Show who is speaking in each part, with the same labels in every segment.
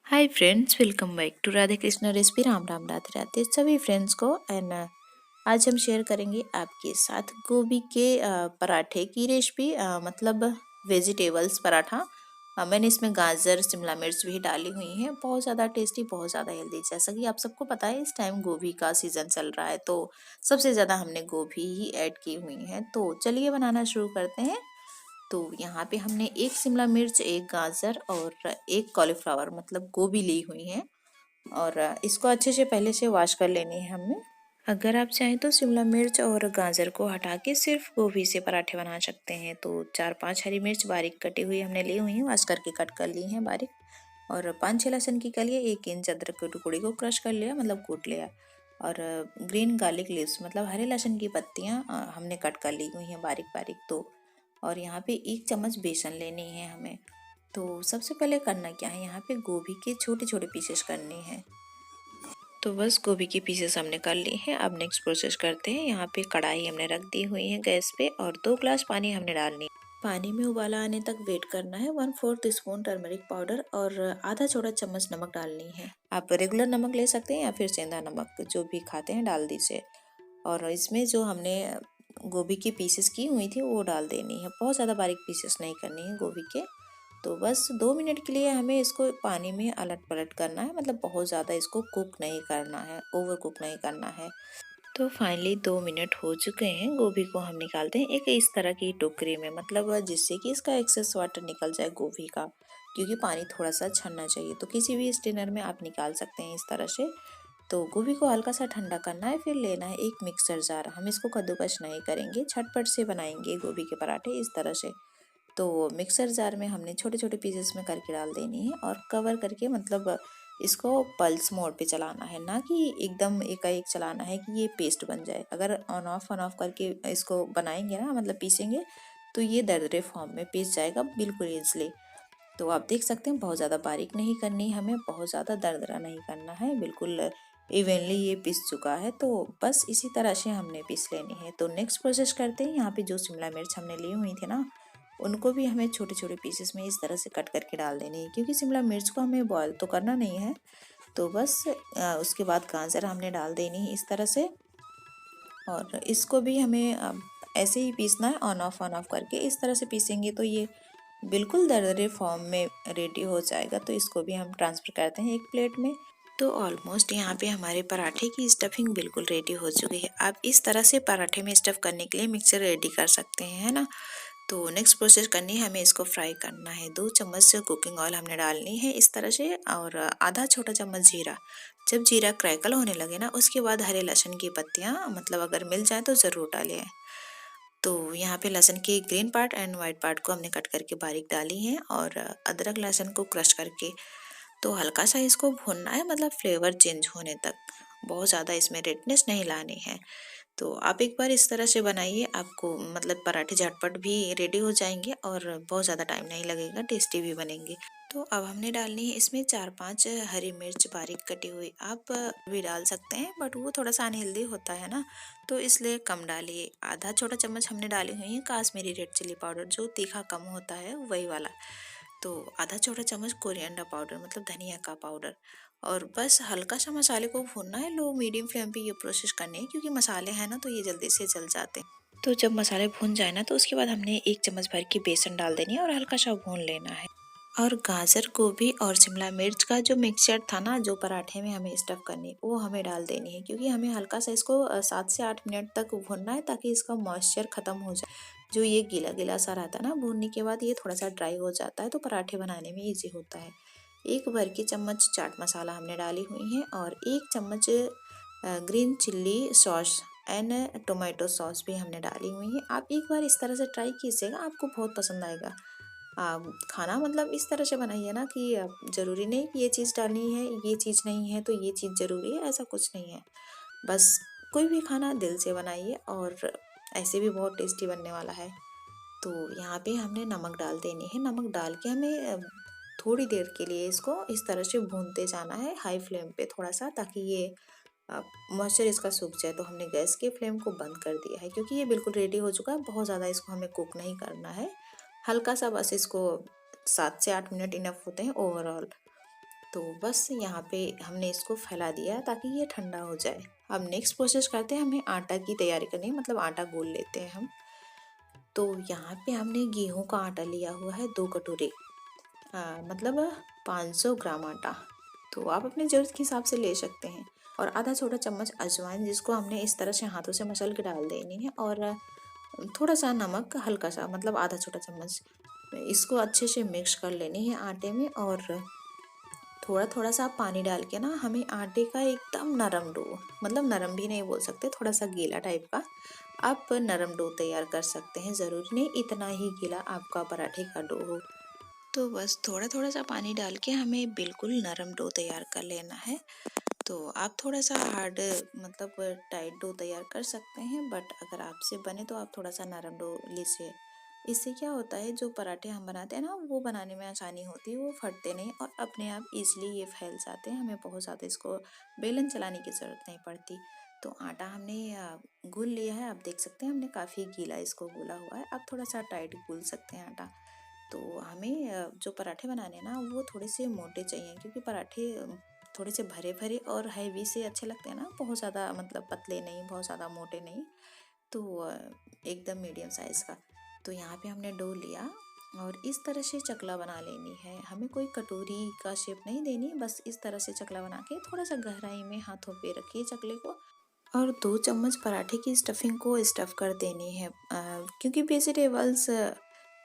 Speaker 1: Hi friends, welcome back to Radhe Krishna recipe. Ram Ram Radhe Radhe सभी friends को। And आज हम शेयर करेंगे आपके साथ गोभी के पराठे की रेसिपी, मतलब वेजिटेबल्स पराठा। मैंने इसमें गाजर शिमला मिर्च भी डाली हुई हैं। बहुत ज़्यादा टेस्टी, बहुत ज़्यादा हेल्दी। जैसा कि आप सबको पता है, इस टाइम गोभी का सीज़न चल रहा है, तो सबसे ज़्यादा हमने गोभी ही ऐड की हुई है। तो चलिए बनाना शुरू करते हैं। तो यहाँ पे हमने एक शिमला मिर्च, एक गाजर और एक कॉलीफ्लावर मतलब गोभी ली हुई है। और इसको अच्छे से पहले से वॉश कर लेनी है हमें। अगर आप चाहें तो शिमला मिर्च और गाजर को हटा के सिर्फ गोभी से पराठे बना सकते हैं। तो 4-5 हरी मिर्च बारीक कटी हुई हमने ली हुई है, वॉश करके कट कर ली है बारीक। और 5-6 लहसुन की कलियाँ, 1 इंच अदरक के टुकड़ी को क्रश कर लिया, मतलब कूट लिया। और ग्रीन गार्लिक लीव्स मतलब हरे लहसुन की पत्तियाँ हमने कट कर ली हुई हैं बारीक बारीक। तो और यहाँ पे 1 चम्मच बेसन लेनी है हमें। तो सबसे पहले करना क्या है, यहाँ पे गोभी के छोटे छोटे पीसेस करने हैं। तो बस गोभी की पीसेस हमने कर ली हैं। अब नेक्स्ट प्रोसेस करते हैं। यहाँ पे कढ़ाई हमने रख दी हुई है गैस पे और 2 ग्लास पानी हमने डालनी है। पानी में उबाला आने तक वेट करना है। 1/4 स्पून टर्मरिक पाउडर और आधा छोटा चम्मच नमक डालनी है। आप रेगुलर नमक ले सकते हैं या फिर सेंधा नमक, जो भी खाते हैं डाल दीजिए। और इसमें जो हमने गोभी की पीसेस की हुई थी वो डाल देनी है। बहुत ज़्यादा बारीक पीसेस नहीं करनी है गोभी के। तो बस 2 मिनट के लिए हमें इसको पानी में अलट पलट करना है, मतलब बहुत ज़्यादा इसको कुक नहीं करना है, ओवर कुक नहीं करना है। तो फाइनली 2 मिनट हो चुके हैं। गोभी को हम निकालते हैं एक इस तरह की टोकरी में, मतलब जिससे कि इसका एक्सेस वाटर निकल जाए गोभी का, क्योंकि पानी थोड़ा सा छनना चाहिए। तो किसी भी स्टेनर में आप निकाल सकते हैं इस तरह से। तो गोभी को हल्का सा ठंडा करना है, फिर लेना है एक मिक्सर जार। हम इसको कद्दूकस नहीं करेंगे, झटपट से बनाएंगे गोभी के पराठे इस तरह से। तो मिक्सर जार में हमने छोटे छोटे पीसेस में करके डाल देनी है और कवर करके, मतलब इसको पल्स मोड पे चलाना है, ना कि एकदम एकाएक चलाना है कि ये पेस्ट बन जाए। अगर ऑन ऑफ करके इसको बनाएंगे ना, मतलब पीसेंगे, तो ये दरदरे फॉर्म में पीस जाएगा बिल्कुल ईजिली। तो आप देख सकते हैं बहुत ज़्यादा बारीक नहीं करनी हमें, बहुत ज़्यादा दरदरा नहीं करना है, बिल्कुल इवनली ये पीस चुका है। तो बस इसी तरह से हमने पीस लेनी है। तो नेक्स्ट प्रोसेस करते हैं। यहाँ पे जो शिमला मिर्च हमने ली हुई थी ना, उनको भी हमें छोटे छोटे पीसेस में इस तरह से कट करके डाल देनी है, क्योंकि शिमला मिर्च को हमें बॉयल तो करना नहीं है। तो बस उसके बाद गाजर हमने डाल देनी है इस तरह से। और इसको भी हमें ऐसे ही पीसना है, ऑन ऑफ करके इस तरह से पीसेंगे तो ये बिल्कुल दरदरे फॉर्म में रेडी हो जाएगा। तो इसको भी हम ट्रांसफ़र करते हैं एक प्लेट में। तो ऑलमोस्ट यहाँ पे हमारे पराठे की स्टफिंग बिल्कुल रेडी हो चुकी है। आप इस तरह से पराठे में स्टफ़ करने के लिए मिक्सर रेडी कर सकते हैं, है ना। तो नेक्स्ट प्रोसेस करनी है, हमें इसको फ्राई करना है। 2 चम्मच कुकिंग ऑयल हमने डालनी है इस तरह से, और आधा छोटा चम्मच जीरा। जब जीरा क्रैकल होने लगे ना, उसके बाद हरे लहसुन की पत्तियाँ, मतलब अगर मिल जाए तो ज़रूर डालें। तो यहाँ पे लहसुन के green part and white part को हमने कट करके बारीक डाली है, और अदरक लहसुन को क्रश करके। तो हल्का सा इसको भूनना है, मतलब फ्लेवर चेंज होने तक। बहुत ज़्यादा इसमें रेडनेस नहीं लानी है। तो आप एक बार इस तरह से बनाइए, आपको मतलब पराठे झटपट भी रेडी हो जाएंगे और बहुत ज़्यादा टाइम नहीं लगेगा, टेस्टी भी बनेंगे। तो अब हमने डालनी है इसमें 4-5 हरी मिर्च बारीक कटी हुई। आप भी डाल सकते हैं, बट वो थोड़ा सा अनहेल्दी होता है ना, तो इसलिए कम डालिए। आधा छोटा चम्मच हमने डाली हुई है काश्मीरी रेड चिली पाउडर, जो तीखा कम होता है वही वाला। तो आधा छोटा चम्मच कोरिएंडर पाउडर, मतलब धनिया का पाउडर। और बस हल्का सा मसाले को भूनना है, लो मीडियम फ्लेम पे ये प्रोसेस करनी है, क्योंकि मसाले हैं ना तो ये जल्दी से जल जाते हैं। तो जब मसाले भून जाए ना, तो उसके बाद हमने 1 चम्मच भर के बेसन डाल देनी है और हल्का सा भून लेना है। और गाजर, गोभी और शिमला मिर्च का जो मिक्सचर था ना, जो पराठे में हमें स्टफ करनी, वो हमें डाल देनी है, क्योंकि हमें हल्का सा इसको 7 से 8 मिनट तक भूनना है, ताकि इसका मॉइस्चर ख़त्म हो जाए। जो ये गीला गीला सा रहता है ना, भूनने के बाद ये थोड़ा सा ड्राई हो जाता है, तो पराठे बनाने में ईजी होता है। 1 भर के चम्मच चाट मसाला हमने डाली हुई है, और 1 चम्मच green chilli sauce and tomato sauce भी हमने डाली हुई है। आप एक बार इस तरह से ट्राई कीजिएगा, आपको बहुत पसंद आएगा। खाना मतलब इस तरह से बनाइए ना कि ज़रूरी नहीं कि ये चीज़ डालनी है, ये चीज़ नहीं है तो ये चीज़ ज़रूरी है, ऐसा कुछ नहीं है। बस कोई भी खाना दिल से बनाइए, और ऐसे भी बहुत टेस्टी बनने वाला है। तो यहाँ पे हमने नमक डाल देनी है। नमक डाल के हमें थोड़ी देर के लिए इसको इस तरह से भूनते जाना है, हाई फ्लेम पे थोड़ा सा, ताकि ये मॉइस्चर इसका सूख जाए। तो हमने गैस के फ्लेम को बंद कर दिया है, क्योंकि ये बिल्कुल रेडी हो चुका है। बहुत ज़्यादा इसको हमें कुक नहीं करना है, हल्का सा बस इसको 7 से 8 मिनट इनफ होते हैं ओवरऑल। तो बस यहाँ पे हमने इसको फैला दिया ताकि ये ठंडा हो जाए। अब नेक्स्ट प्रोसेस करते हैं, हमें आटा की तैयारी करनी है, मतलब आटा गूंद लेते हैं हम। तो यहाँ पे हमने गेहूं का आटा लिया हुआ है 2 कटोरे, मतलब 500 ग्राम आटा। तो आप अपनी ज़रूरत के हिसाब से ले सकते हैं। और आधा छोटा चम्मच अजवाइन, जिसको हमने इस तरह से हाथों से मसल के डाल देनी है। और थोड़ा सा नमक, हल्का सा, मतलब आधा छोटा चम्मच। इसको अच्छे से मिक्स कर लेनी है आटे में। और थोड़ा थोड़ा सा पानी डाल के ना हमें आटे का एकदम नरम डो, मतलब नरम भी नहीं बोल सकते, थोड़ा सा गीला टाइप का आप नरम डो तैयार कर सकते हैं। ज़रूरी नहीं इतना ही गीला आपका पराठे का डो हो। तो बस थोड़ा थोड़ा सा पानी डाल के हमें बिल्कुल नरम डो तैयार कर लेना है। तो आप थोड़ा सा हार्ड, मतलब टाइट डो तैयार कर सकते हैं, बट अगर आपसे बने तो आप थोड़ा सा नरम डो लीजिए। इससे क्या होता है, जो पराठे हम बनाते हैं ना, वो बनाने में आसानी होती है, वो फटते नहीं और अपने आप इजीली ये फैल जाते हैं। हमें बहुत ज़्यादा इसको बेलन चलाने की ज़रूरत नहीं पड़ती। तो आटा हमने गूंद लिया है, आप देख सकते हैं हमने काफ़ी गीला इसको गूला हुआ है। आप थोड़ा सा टाइट गूल सकते हैं आटा। तो हमें जो पराठे बनाने हैं ना, वो थोड़े से मोटे चाहिए, क्योंकि पराठे थोड़े से भरे भरे और हैवी से अच्छे लगते हैं ना, बहुत ज़्यादा मतलब पतले नहीं, बहुत ज़्यादा मोटे नहीं। तो एकदम मीडियम साइज़ का। तो यहाँ पे हमने डो लिया और इस तरह से चकला बना लेनी है। हमें कोई कटोरी का शेप नहीं देनी, बस इस तरह से चकला बना के थोड़ा सा गहराई में हाथों पे रखिए चकले को। और 2 चम्मच पराठे की स्टफिंग को स्टफ़ कर देनी है, क्योंकि वेजिटेबल्स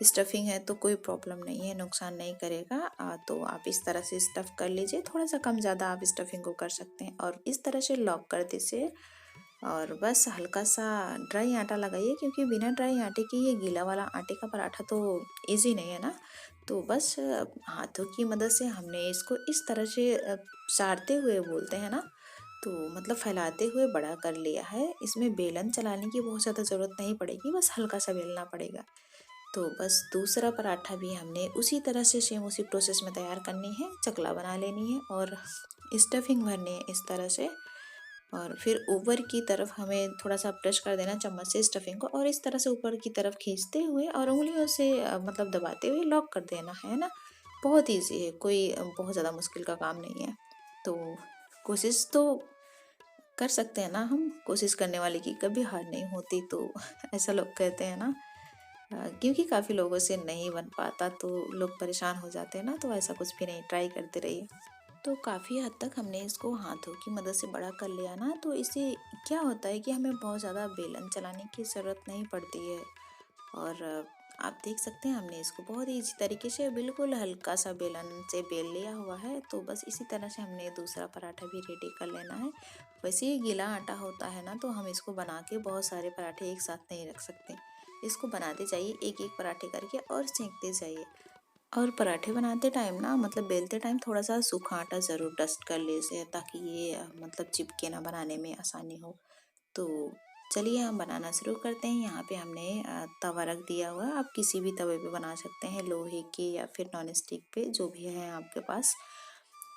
Speaker 1: स्टफिंग है तो कोई प्रॉब्लम नहीं है, नुकसान नहीं करेगा। तो आप इस तरह से स्टफ़ कर लीजिए, थोड़ा सा कम ज़्यादा आप स्टफिंग को कर सकते हैं। और इस तरह से लॉक कर दीजिए। और बस हल्का सा ड्राई आटा लगाइए, क्योंकि बिना ड्राई आटे के ये गीला वाला आटे का पराठा तो इजी नहीं है ना। तो बस हाथों की मदद से हमने इसको इस तरह से सारते हुए बोलते हैं ना, तो मतलब फैलाते हुए बड़ा कर लिया है। इसमें बेलन चलाने की बहुत ज़्यादा ज़रूरत नहीं पड़ेगी, बस हल्का सा बेलना पड़ेगा। तो बस दूसरा पराठा भी हमने उसी तरह से सेम उसी प्रोसेस में तैयार करनी है, चकला बना लेनी है और स्टफिंग भरनी है इस तरह से। और फिर ऊपर की तरफ हमें थोड़ा सा प्रेस कर देना चम्मच से स्टफिंग को, और इस तरह से ऊपर की तरफ खींचते हुए और उंगलियों से मतलब दबाते हुए लॉक कर देना है ना। बहुत ईजी है, कोई बहुत ज़्यादा मुश्किल का काम नहीं है। तो कोशिश तो कर सकते हैं ना हम, कोशिश करने वाले की कभी हार नहीं होती, तो ऐसा लोग कहते हैं ना। क्योंकि काफ़ी लोगों से नहीं बन पाता तो लोग परेशान हो जाते हैं ना, तो ऐसा कुछ भी नहीं, ट्राई करते रहिए। तो काफ़ी हद तक हमने इसको हाथों की मदद से बड़ा कर लिया ना, तो इससे क्या होता है कि हमें बहुत ज़्यादा बेलन चलाने की ज़रूरत नहीं पड़ती है। और आप देख सकते हैं हमने इसको बहुत ही इसी तरीके से बिल्कुल हल्का सा बेलन से बेल लिया हुआ है। तो बस इसी तरह से हमने दूसरा पराठा भी रेडी कर लेना है। वैसे ही गीला आटा होता है ना, तो हम इसको बना के बहुत सारे पराठे एक साथ नहीं रख सकते। इसको बनाते जाइए एक एक पराठे करके और सेंकते जाइए। और पराठे बनाते टाइम ना, मतलब बेलते टाइम थोड़ा सा सूखा आटा ज़रूर डस्ट कर लीजिए, ताकि ये मतलब चिपके ना, बनाने में आसानी हो। तो चलिए हम बनाना शुरू करते हैं। यहाँ पे हमने तवा रख दिया हुआ है, आप किसी भी तवे पे बना सकते हैं, लोहे के या फिर नॉन स्टिक पे, जो भी है आपके पास।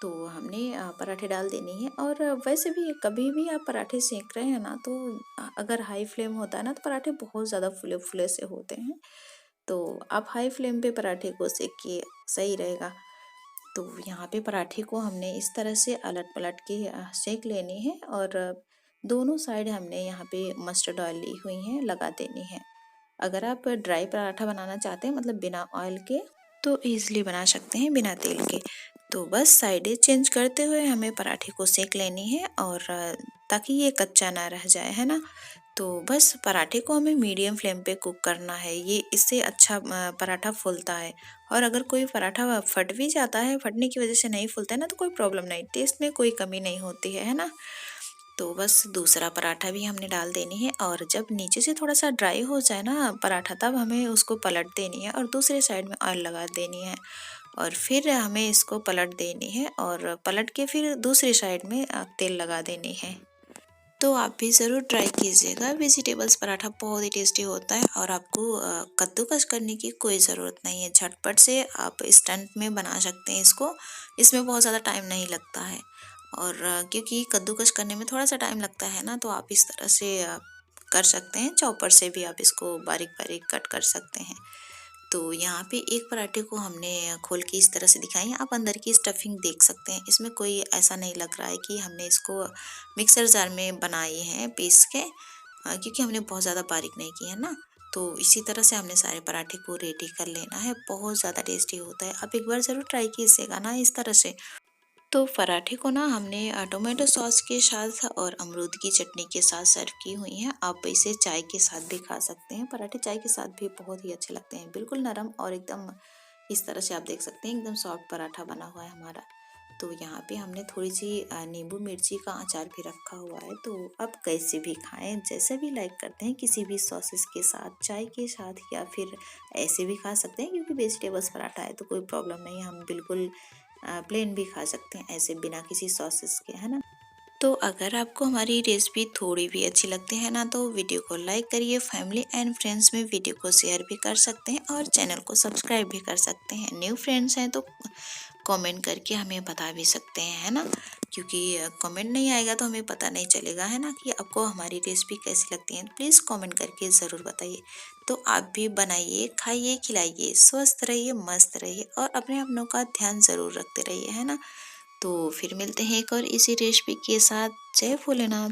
Speaker 1: तो हमने पराठे डाल देनी है। और वैसे भी कभी भी आप पराठे सेक रहे हैं ना, तो अगर हाई फ्लेम होता है ना, तो पराठे बहुत ज़्यादा फुले फुले से होते हैं। तो आप हाई फ्लेम पे पराठे को सेकिए, सही रहेगा। तो यहाँ पे पराठे को हमने इस तरह से अलट पलट के सेक लेनी है। और दोनों साइड हमने यहाँ पे मस्टर्ड ऑयल ली हुई है, लगा देनी है। अगर आप ड्राई पराठा बनाना चाहते हैं, मतलब बिना ऑयल के, तो ईजिली बना सकते हैं बिना तेल के। तो बस साइडें चेंज करते हुए हमें पराठे को सेक लेनी है, और ताकि ये कच्चा ना रह जाए, है ना। तो बस पराठे को हमें मीडियम फ्लेम पे कुक करना है, ये इससे अच्छा पराठा फूलता है। और अगर कोई पराठा फट भी जाता है, फटने की वजह से नहीं फूलता है ना, तो कोई प्रॉब्लम नहीं, टेस्ट में कोई कमी नहीं होती है ना। तो बस दूसरा पराठा भी हमने डाल देनी है, और जब नीचे से थोड़ा सा ड्राई हो जाए ना पराठा, तब हमें उसको पलट देनी है और दूसरे साइड में ऑयल लगा देनी है। और फिर हमें इसको पलट देनी है, और पलट के फिर दूसरी साइड में तेल लगा देनी है। तो आप भी ज़रूर ट्राई कीजिएगा, वेजिटेबल्स पराठा बहुत ही टेस्टी होता है। और आपको कद्दूकस करने की कोई ज़रूरत नहीं है, झटपट से आप इंस्टेंट में बना सकते हैं इसको। इसमें बहुत ज़्यादा टाइम नहीं लगता है। और क्योंकि कद्दूकस करने में थोड़ा सा टाइम लगता है ना, तो आप इस तरह से कर सकते हैं, चॉपर से भी आप इसको बारीक बारीक कट कर सकते हैं। तो यहाँ पे एक पराठे को हमने खोल के इस तरह से दिखाई है। आप अंदर की स्टफिंग देख सकते हैं। इसमें कोई ऐसा नहीं लग रहा है कि हमने इसको मिक्सर जार में बनाए हैं पीस के, क्योंकि हमने बहुत ज़्यादा बारीक नहीं किया है ना। तो इसी तरह से हमने सारे पराठे को रेडी कर लेना है। बहुत ज़्यादा टेस्टी होता है। आप एक बार ज़रूर ट्राई कीजिएगा ना इस तरह से। तो पराठे को ना हमने टोमेटो सॉस के साथ और अमरूद की चटनी के साथ सर्व की हुई हैं। आप इसे चाय के साथ भी खा सकते हैं। पराठे चाय के साथ भी बहुत ही अच्छे लगते हैं, बिल्कुल नरम और एकदम इस तरह से आप देख सकते हैं एकदम सॉफ्ट पराठा बना हुआ है हमारा। तो यहाँ पे हमने थोड़ी सी नींबू मिर्ची का अचार भी रखा हुआ है। तो आप कैसे भी खाएं, जैसे भी लाइक करते हैं, किसी भी सॉसेस के साथ, चाय के साथ, या फिर ऐसे भी खा सकते हैं, क्योंकि वेजिटेबल्स पराठा है तो कोई प्रॉब्लम नहीं है। हम बिल्कुल प्लेन भी खा सकते हैं ऐसे बिना किसी सॉसेस के, है ना। तो अगर आपको हमारी रेसिपी थोड़ी भी अच्छी लगती है ना, तो वीडियो को लाइक करिए, फैमिली एंड फ्रेंड्स में वीडियो को शेयर भी कर सकते हैं और चैनल को सब्सक्राइब भी कर सकते हैं। न्यू फ्रेंड्स हैं तो कमेंट करके हमें बता भी सकते हैं, है ना, क्योंकि कमेंट नहीं आएगा तो हमें पता नहीं चलेगा, है ना, कि आपको हमारी रेसिपी कैसी लगती है। प्लीज़ कमेंट करके ज़रूर बताइए। तो आप भी बनाइए, खाइए, खिलाइए, स्वस्थ रहिए, मस्त रहिए और अपने अपनों का ध्यान ज़रूर रखते रहिए, है ना। तो फिर मिलते हैं एक और इसी रेसिपी के साथ। जय भोलेनाथ।